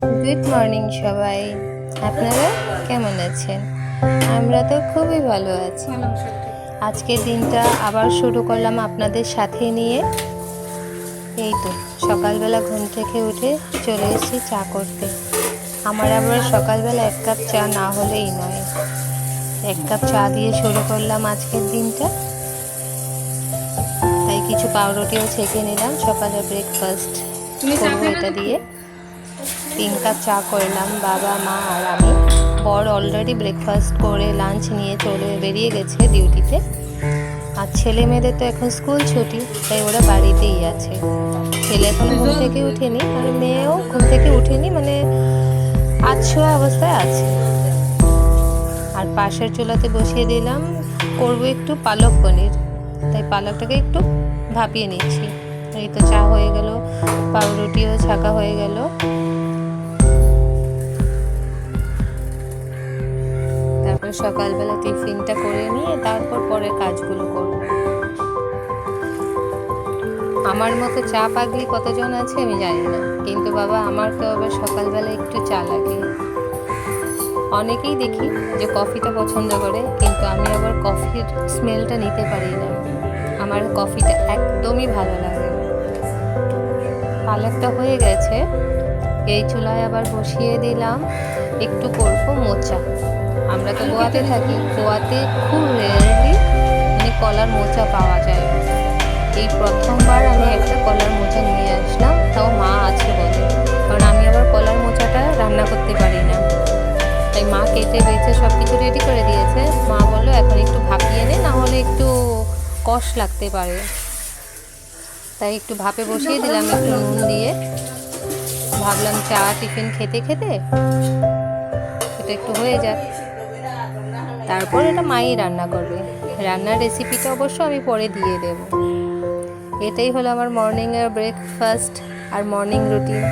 Good morning সবাই, আপনারা কেমন আছেন? আমরা তো খুবই ভালো আছি। আজকের দিনটা আবার শুরু করলাম আপনাদের সাথে নিয়ে। এই তো সকালবেলা ঘুম থেকে উঠে চলে এসেছি চা করতে। আমার আবার সকালবেলা এক কাপ চা না হলেই নয়। এক কাপ চা দিয়ে শুরু করলাম আজকের দিনটা। তাই কিছু পাউরুটিও ছেঁকে নিলাম, সকালে ব্রেকফাস্ট করবো এটা দিয়ে। 3 কাপ চা করলাম, বাবা মা আর আমি। বর অলরেডি ব্রেকফাস্ট করে লাঞ্চ নিয়ে বেরিয়ে গেছে ডিউটিতে। আর ছেলে মেয়েদের তো এখন স্কুল ছুটি, তাই ওরা বাড়িতেই আছে। ছেলে এখন ঘুম থেকে উঠেনি আর মেয়েও ঘুম থেকে উঠেনি, মানে আধশোয়া অবস্থায় আছে। আর পাশের চুলাতে বসিয়ে দিলাম, করবো একটু পালক পনির। তাই পালকটাকে একটু ভাপিয়ে নিচ্ছি। এই তো চা হয়ে গেল, পাউরুটিও ছাকা হয়ে গেল। তারপর সকালবেলা টিফিনটা করে নিয়ে তারপর পরের কাজগুলো করব। আমার মতো চা পাগলি কতজন আছে আমি জানি না, কিন্তু বাবা আমার তো আবার সকালবেলা একটু চা লাগে। অনেকেই দেখি যে কফিটা পছন্দ করে, কিন্তু আমি আবার কফির স্মেলটা নিতে পারি না। আমার কফিটা একদমই ভালো লাগে না। পালকটা হয়ে গেছে, এই চুলায় আবার বসিয়ে দিলাম, একটু করবো মোচা। আমরা তো গোয়াতে থাকি, গোয়াতে খুব রেয়ারলি মানে কলার মোচা পাওয়া যায়। এই প্রথমবার আমি একটা কলার মোচা নিয়ে আসলাম, তাও মা আছে বলে, কারণ আমি আবার কলার মোচাটা রান্না করতে পারি না। তাই মা কেটে বেছে সব কিছু রেডি করে দিয়েছে। মা বললো এখন একটু ভাপিয়ে নে, না হলে একটু কষ লাগতে পারে। তাই একটু ভাপে বসিয়ে দিলাম একটু নুন দিয়ে। ভাবলাম চা টিফিন খেতে খেতে এটা একটু হয়ে যাক, তারপর এটা মাই রান্না করবে। রান্নার রেসিপিটা অবশ্য আমি পরে দিয়ে দেব। এটাই হলো আমার মর্নিংয়ের ব্রেকফাস্ট আর মর্নিং রুটিন।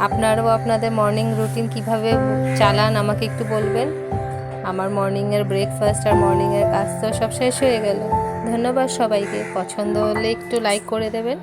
আপনারাও আপনাদের মর্নিং রুটিন কিভাবে চালান আমাকে একটু বলবেন। আমার মর্নিংয়ের ব্রেকফাস্ট আর মর্নিংয়ের কাজ তো সব শেষ হয়ে গেল। ধন্যবাদ সবাইকে। পছন্দ হলে একটু লাইক করে দেবেন।